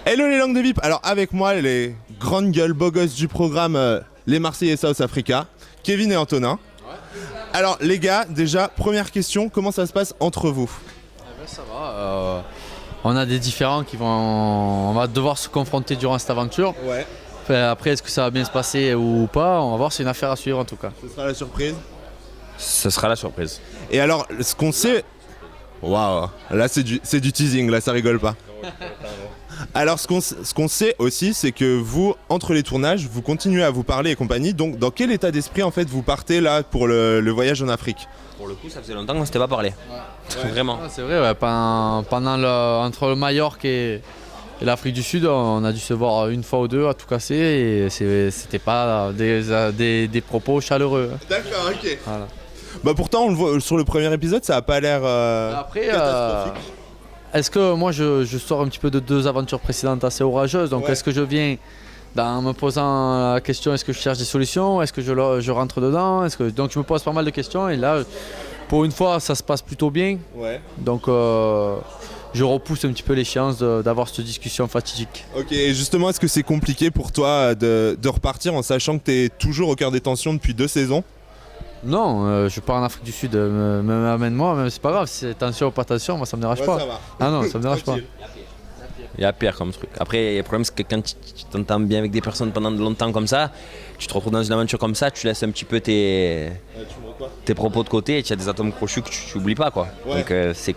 Hello les langues de bip. Alors avec moi les grandes gueules beaux gosses du programme les Marseillais South Africa, Kevin et Antonin. Alors les gars, déjà première question, comment ça se passe entre vous? Ça va, on a des différends on va devoir se confronter durant cette aventure. Ouais. Après, est-ce que ça va bien se passer ou pas? On va voir, c'est une affaire à suivre en tout cas. Ce sera la surprise. Ce sera la surprise. Et alors ce qu'on sait... Waouh, là c'est du teasing, là ça rigole pas. Alors ce qu'on sait aussi, c'est que vous, entre les tournages, vous continuez à vous parler et compagnie. Donc dans quel état d'esprit en fait vous partez là pour le voyage en Afrique? Pour le coup, ça faisait longtemps qu'on s'était pas parlé. Ouais. Vraiment. Ah, c'est vrai, ouais, entre le Majorque et l'Afrique du Sud, on a dû se voir une fois ou deux à tout casser et c'était pas des propos chaleureux. D'accord, ok. Voilà. Bah pourtant on le voit sur le premier épisode, ça a pas l'air catastrophique. Est-ce que moi je sors un petit peu de deux aventures précédentes assez orageuses, donc est-ce que je viens en me posant la question, est-ce que je cherche des solutions, est-ce que je rentre dedans, donc je me pose pas mal de questions et là pour une fois ça se passe plutôt bien. Ouais. Donc je repousse un petit peu l'échéance d'avoir cette discussion fatidique. Ok, et justement est-ce que c'est compliqué pour toi de repartir en sachant que tu es toujours au cœur des tensions depuis 2 saisons? Non, je pars en Afrique du Sud, amène-moi, même c'est pas grave, si c'est tension ou pas tension, moi ça me dérange pas. Ça va. Ah non, ça me dérange pas. Il y a pire comme truc. Après, le problème, c'est que quand tu t'entends bien avec des personnes pendant longtemps comme ça, tu te retrouves dans une aventure comme ça, tu laisses un petit peu tes propos de côté et tu as des atomes crochus que tu oublies pas, quoi. Ouais. Donc c'est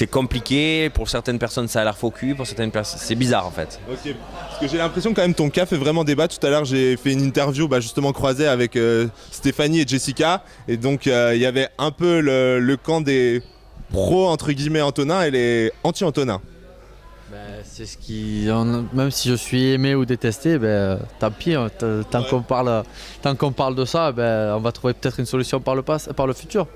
compliqué. Pour certaines personnes, ça a l'air faux cul. Pour certaines personnes, c'est bizarre en fait. Ok, parce que j'ai l'impression quand même ton cas fait vraiment débat. Tout à l'heure j'ai fait une interview justement croisée avec Stéphanie et Jessica. Et donc il y avait un peu le camp des pros entre guillemets Antonin et les anti-Antonin. C'est ce qui, même si je suis aimé ou détesté, tant pis, tant qu'on parle de ça, on va trouver peut-être une solution dans le futur.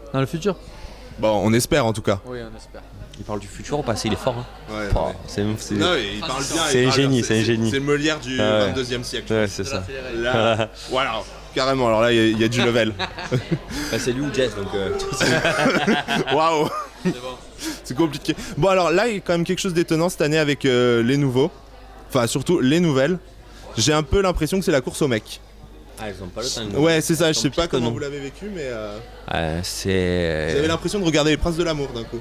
Bon, on espère en tout cas. Oui, on espère. Il parle du futur au passé, il est fort. Hein. Ouais, Oh, ouais. c'est Non, il parle bien. C'est un génie, c'est un génie. C'est Molière du 22e siècle. Ouais, c'est ça. Là, voilà, carrément. Alors là, il y a du level. C'est lui ou Jess, donc. Waouh. C'est compliqué. Bon alors là il y a quand même quelque chose d'étonnant cette année avec les nouveaux. Enfin surtout les nouvelles. J'ai un peu l'impression que c'est la course au mec. Ah, ils ont pas le temps. Ouais c'est ça, je sais pas pire que comment nous. vous l'avez vécu mais c'est. j'avais l'impression de regarder les Princes de l'amour d'un coup.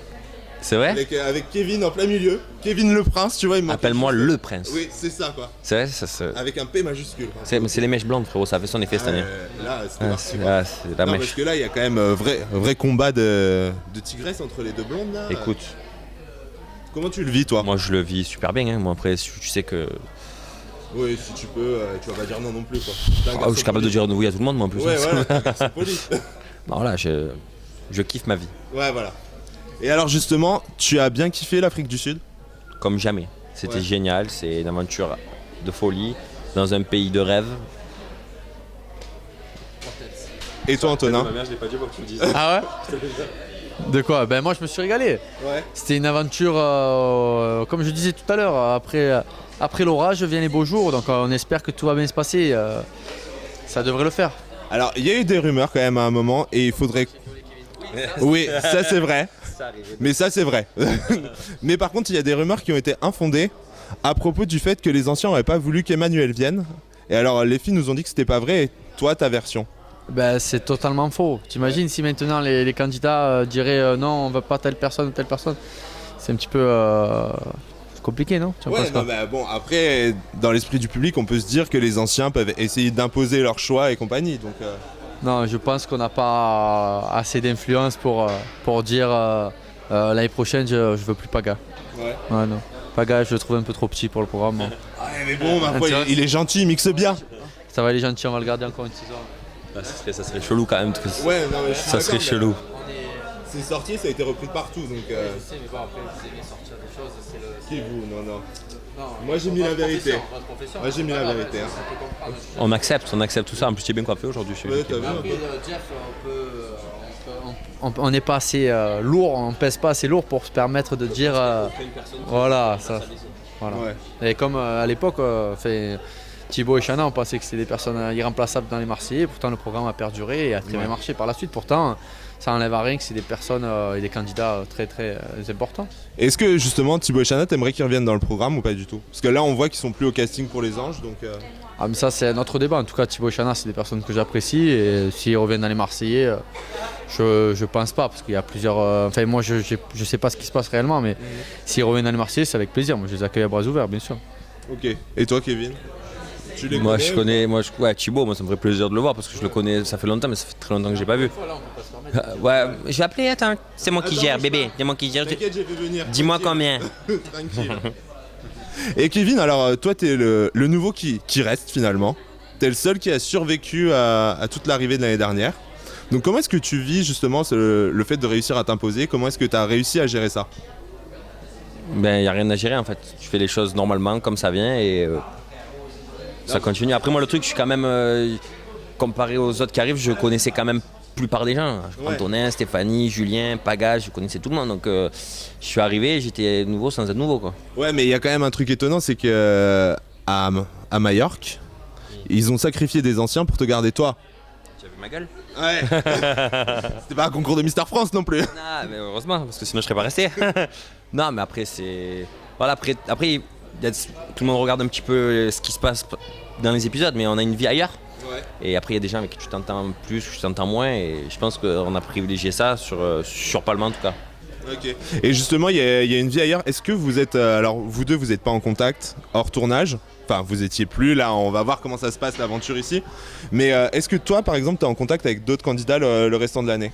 C'est vrai. Avec Kevin en plein milieu. Kevin le prince, tu vois, il Appelle-moi le prince. Oui c'est ça quoi. C'est vrai, ça se. Avec un P majuscule. C'est les mèches blondes, frérot, ça a fait son effet cette année. Là c'était parti. C'est la Non, mèche. parce que là il y a quand même vrai combat de tigresse entre les deux blondes là. Écoute, Comment tu le vis toi? moi je le vis super bien. Hein. Moi après, tu sais que. Oui si tu peux, tu vas pas dire non non plus quoi. Je suis capable de dire oui à tout le monde, moi en plus. Ouais voilà, t'es un garçon poli. Non, voilà, je kiffe ma vie. Ouais voilà. Et alors justement, tu as bien kiffé l'Afrique du Sud? Comme jamais. C'était Ouais. génial, c'est une aventure de folie, dans un pays de rêve. Et toi Antonin? Ma mère, je l'ai pas dit pour que tu le dises. Ah ouais? De quoi? Moi je me suis régalé. Ouais. C'était une aventure, comme je disais tout à l'heure, après l'orage viennent les beaux jours, donc on espère que tout va bien se passer. Ça devrait le faire. Alors il y a eu des rumeurs quand même à un moment et il faudrait... Oui, ça c'est vrai. Mais ça c'est vrai. Mais par contre il y a des rumeurs qui ont été infondées à propos du fait que les anciens n'auraient pas voulu qu'Emmanuel vienne. Et alors les filles nous ont dit que c'était pas vrai et toi ta version? C'est totalement faux. T'imagines si maintenant les candidats diraient non, on veut pas telle personne ou telle personne. C'est un petit peu compliqué, non? Tu en penses quoi? Bon après dans l'esprit du public on peut se dire que les anciens peuvent essayer d'imposer leur choix et compagnie. Donc, Non, je pense qu'on n'a pas assez d'influence pour dire l'année prochaine je veux plus Paga. Ouais. Ouais, non. Paga, je le trouve un peu trop petit pour le programme. Moi. Ouais mais bon, ma foi, il est gentil, il mixe bien. Ça va, les gentils, on va le garder encore une saison. Ça serait chelou quand même. Ouais, non, mais je suis Ça serait d'accord, chelou. C'est sorti, ça a été repris de partout donc. Je sais, mais bon, après, vous aimez sortir des choses, c'est le. Qui vous? Non. Moi j'ai mis la vérité. Moi j'ai mis la vérité. Hein. On accepte tout ça. En plus, tu es bien coiffé aujourd'hui. Ouais, t'as vu un peu. Jeff, on n'est pas assez lourd, on pèse pas assez lourd pour se permettre de dire. Voilà, ça. Voilà. Ouais. Et comme à l'époque, Thibaut et Chana, on pensait que c'était des personnes irremplaçables dans les Marseillais. Pourtant, le programme a perduré et a très bien marché par la suite. Pourtant, ça enlève à rien que c'est des personnes et des candidats très très importants. Est-ce que justement Thibaut et Chana, t'aimerais qu'ils reviennent dans le programme ou pas du tout? Parce que là, on voit qu'ils sont plus au casting pour les Anges, donc. Ah, mais ça, c'est un autre débat. En tout cas, Thibaut et Chana, c'est des personnes que j'apprécie. Et s'ils reviennent dans les Marseillais, je pense pas. Parce qu'il y a plusieurs. Enfin, moi, je sais pas ce qui se passe réellement, mais s'ils reviennent dans les Marseillais, c'est avec plaisir. Moi, je les accueille à bras ouverts, bien sûr. Ok. Et toi, Kevin? Tu les Moi, connais, je connais. Ouais, Thibaut, moi, ça me ferait plaisir de le voir parce que je le connais. Ça fait longtemps, mais ça fait très longtemps que j'ai pas vu. Ouais, je vais appeler. Attends, c'est moi qui gère, bébé. C'est moi qui gère. T'inquiète, j'ai fait venir. Dis-moi combien. Tranquille. Et Kevin, alors toi, t'es le nouveau qui reste finalement. T'es le seul qui a survécu à toute l'arrivée de l'année dernière. Donc comment est-ce que tu vis justement le fait de réussir à t'imposer? Comment est-ce que tu as réussi à gérer ça? Ben, il n'y a rien à gérer en fait. Tu fais les choses normalement, comme ça vient et ça continue. Après, moi, le truc, je suis quand même, comparé aux autres qui arrivent, je connaissais quand même la plupart des gens. Antonin, Stéphanie, Julien, Paga, je connaissais tout le monde. Donc, je suis arrivé, j'étais nouveau sans être nouveau, quoi. Ouais, mais il y a quand même un truc étonnant, c'est que à Majorque, ils ont sacrifié des anciens pour te garder toi. Tu as vu ma gueule? Ouais. C'était pas un concours de Mister France non plus. Non, mais heureusement, parce que sinon je serais pas resté. Non, mais après, c'est. Voilà, après tout le monde regarde un petit peu ce qui se passe dans les épisodes, mais on a une vie ailleurs. Ouais. Et après, il y a des gens avec qui tu t'entends plus, que tu t'entends moins, et je pense qu'on a privilégié ça sur Palma en tout cas. Ok. Et justement, il y a une vie ailleurs. Est-ce que vous êtes. Alors, vous deux, vous n'êtes pas en contact hors tournage? Enfin, vous étiez plus, là, on va voir comment ça se passe l'aventure ici. Mais est-ce que toi, par exemple, tu es en contact avec d'autres candidats le restant de l'année?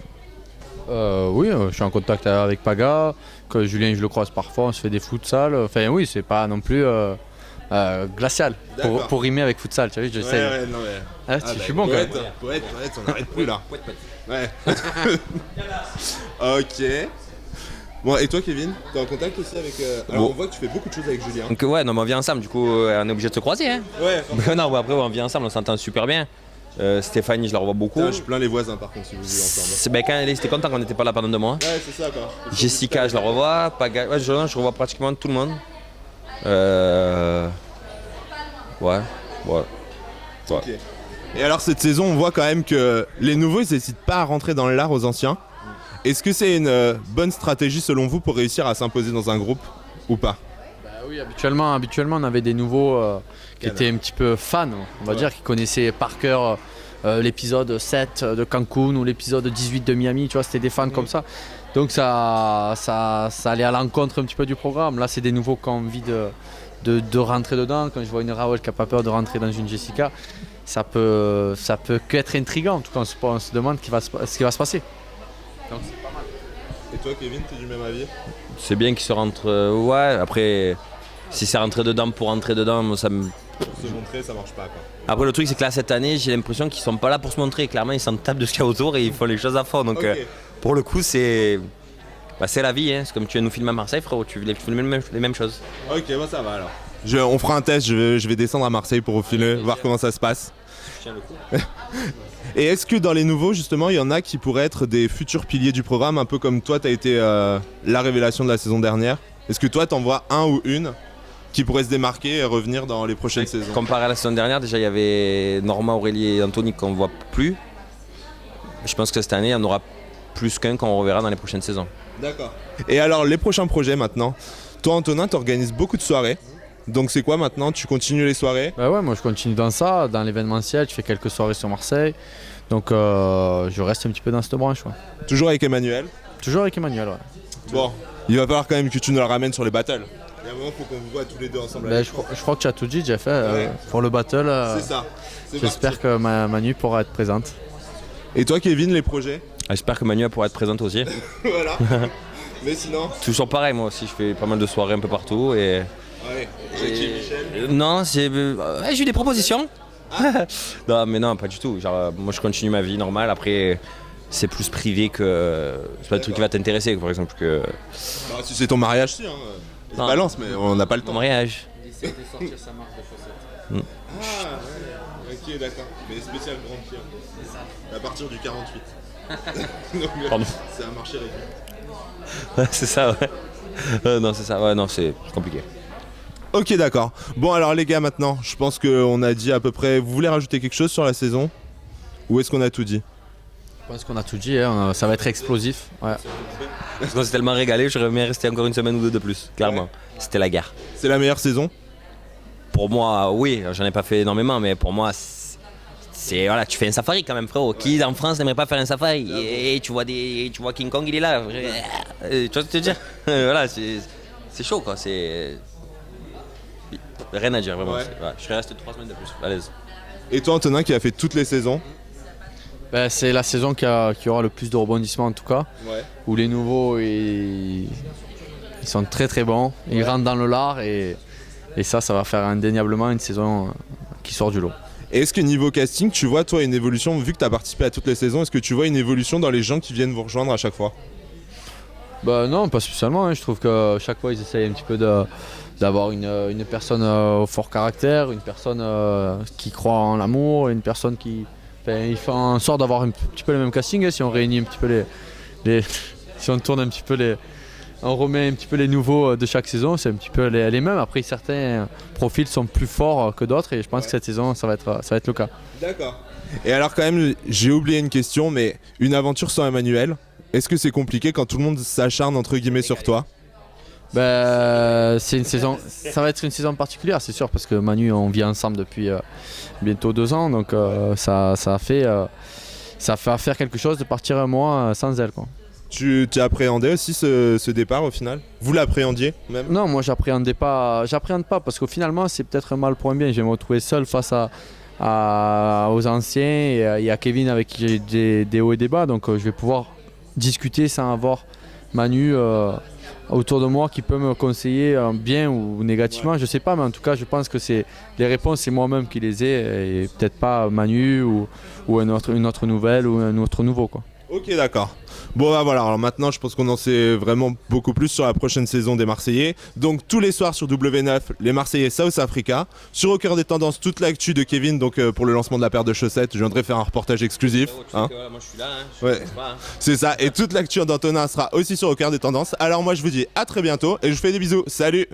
Oui, je suis en contact avec Paga, que Julien, je le croise parfois, on se fait des futsal. Enfin, oui, c'est pas non plus glacial, pour rimer avec futsal, tu vois, je sais. Ouais, non, mais... je suis bon quand même. Poète, on n'arrête plus là. Ouais. Ok. Bon, et toi, Kevin, t'es en contact aussi avec. Alors, on voit que tu fais beaucoup de choses avec Julien. Donc, ouais, non, mais on vit ensemble, du coup, on est obligé de se croiser. Hein. Ouais. Non, après, on vit ensemble, on s'entend super bien. Stéphanie, je la revois beaucoup. Je plains les voisins par contre si vous vivez ensemble. Ben, quand elle était contente qu'on n'était pas là pendant 2 mois. Ouais, c'est ça quoi. Jessica, je la revois. Paga, ouais, je revois pratiquement tout le monde. Ouais. Okay. Et alors cette saison, on voit quand même que les nouveaux, ils n'hésitent pas à rentrer dans l'art aux anciens. Est-ce que c'est une bonne stratégie selon vous pour réussir à s'imposer dans un groupe ou pas? Oui, habituellement, on avait des nouveaux qui étaient un petit peu fans, on va dire, qui connaissaient par cœur l'épisode 7 de Cancun ou l'épisode 18 de Miami, tu vois, c'était des fans comme ça. Donc ça allait à l'encontre un petit peu du programme. Là, c'est des nouveaux qui ont envie de rentrer dedans. Quand je vois une Raoul qui n'a pas peur de rentrer dans une Jessica, ça peut qu'être intriguant. En tout cas, on se demande ce qui va se passer. Donc, c'est pas mal. Et toi, Kevin, tu es du même avis? C'est bien qu'ils se rentrent. Ouais, après, si c'est rentrer dedans pour rentrer dedans, moi, ça me. Se montrer, ça marche pas quoi. Après, le truc, c'est que là, cette année, j'ai l'impression qu'ils sont pas là pour se montrer. Clairement, ils s'en tapent de ce qu'il y a autour et ils font les choses à fond. Donc, pour le coup, c'est la vie. Hein. C'est comme tu viens nous filmer à Marseille, frérot. Tu fais les mêmes choses. Ok, bah ça va alors. On fera un test. Je vais descendre à Marseille pour filer, voir comment ça se passe. Tiens le coup. Et est-ce que dans les nouveaux, justement, il y en a qui pourraient être des futurs piliers du programme, un peu comme toi, tu as été la révélation de la saison dernière? Est-ce que toi, t'en vois un ou une qui pourrait se démarquer et revenir dans les prochaines saisons? Comparé à la saison dernière, déjà, il y avait Norma, Aurélie et Anthony qu'on ne voit plus. Je pense que cette année, il y en aura plus qu'un qu'on reverra dans les prochaines saisons. D'accord. Et alors, les prochains projets maintenant? Toi, Antonin, tu organises beaucoup de soirées. Donc c'est quoi maintenant? Tu continues les soirées? Bah ouais, moi je continue dans ça, dans l'événementiel, je fais quelques soirées sur Marseille. Donc je reste un petit peu dans cette branche. Ouais. Toujours avec Emmanuel? Toujours avec Emmanuel, ouais. Bon, il va falloir quand même que tu nous la ramènes sur les battles. Il y a un moment, il faut qu'on vous voit tous les deux ensemble. Bah, je crois que tu as tout dit, j'ai fait pour le battle. C'est ça. J'espère que Manu pourra être présente. Et toi, Kevin, les projets? J'espère que Manu pourra être présente aussi. Voilà. Mais sinon? Toujours pareil, moi aussi, je fais pas mal de soirées un peu partout et. Ouais. Michel. Non, j'ai eu des propositions. Non, mais non, pas du tout. Genre, moi, je continue ma vie normale. Après, c'est plus privé que. C'est pas le truc qui va t'intéresser, par exemple. Que... Bah, si c'est ton mariage, si. Hein. Balance, mais on n'a pas le temps. Ton mariage. Il essaie de sortir sa marque de chaussettes. Ah, ouais. Ok, d'accord. Mais spécial grand pied. C'est ça. À partir du 48. Donc, pardon. C'est un marché réduit. Ouais, c'est ça, ouais. Non, c'est ça. Ouais, non, c'est compliqué. Ok, d'accord. Bon, alors les gars, maintenant, je pense qu'on a dit à peu près. Vous voulez rajouter quelque chose sur la saison? Ou est-ce qu'on a tout dit? Je pense qu'on a tout dit, hein, ça va être explosif. Ouais. Parce qu'on s'est tellement régalé, j'aurais bien resté encore une semaine ou deux de plus, clairement. Ouais. C'était la guerre. C'est la meilleure saison? Pour moi, oui, j'en ai pas fait énormément, mais pour moi, voilà, tu fais un safari quand même, frérot. Qui en France n'aimerait pas faire un safari? Et tu vois King Kong, il est là. Tu vois ce que je veux dire? Voilà, c'est chaud, quoi. C'est rien à dire, vraiment. Ouais. Ouais, je serais resté 3 semaines de plus, à l'aise. Et toi, Antonin, qui a fait toutes les saisons? Ben, c'est la saison qui aura le plus de rebondissements en tout cas. Ouais. Où les nouveaux ils sont très très bons, ils rentrent dans le lard et ça va faire indéniablement une saison qui sort du lot. Et est-ce que niveau casting, tu vois toi une évolution, vu que tu as participé à toutes les saisons, est-ce que tu vois une évolution dans les gens qui viennent vous rejoindre à chaque fois? Bah non, pas spécialement, hein. Je trouve que chaque fois ils essayent un petit peu d'avoir une personne au fort caractère, une personne qui croit en l'amour, une personne qui... Enfin, ils font en sorte d'avoir un petit peu le même casting, hein, si on réunit un petit peu si on tourne un petit peu on remet un petit peu les nouveaux de chaque saison, c'est un petit peu les mêmes. Après certains profils sont plus forts que d'autres et je pense que cette saison ça va être le cas. D'accord. Et alors quand même, j'ai oublié une question, mais une aventure sans Emmanuel, est-ce que c'est compliqué quand tout le monde s'acharne entre guillemets sur toi? C'est une saison, ça va être une saison particulière, c'est sûr, parce que Manu, on vit ensemble depuis bientôt 2 ans, donc ça fait faire quelque chose de partir un mois sans elle, quoi. Tu appréhendais aussi ce départ au final? Vous l'appréhendiez même? Non, moi j'appréhende pas parce qu'au finalement c'est peut-être un mal pour un bien. Je vais me retrouver seul face aux anciens et à Kevin avec qui j'ai des hauts et des bas, donc je vais pouvoir discuter sans avoir Manu autour de moi qui peut me conseiller bien ou négativement, je sais pas, mais en tout cas je pense que les réponses c'est moi-même qui les ai et peut-être pas Manu ou une autre nouvelle ou un autre nouveau, quoi. Ok, d'accord. Bon bah voilà, alors maintenant je pense qu'on en sait vraiment beaucoup plus sur la prochaine saison des Marseillais. Donc tous les soirs sur W9, les Marseillais South Africa. Sur Au Cœur des Tendances, toute l'actu de Kevin, donc pour le lancement de la paire de chaussettes, je viendrai faire un reportage exclusif. Moi je suis là, ouais. C'est ça, et toute l'actu d'Antonin sera aussi sur Au Cœur des Tendances. Alors moi je vous dis à très bientôt et je vous fais des bisous. Salut!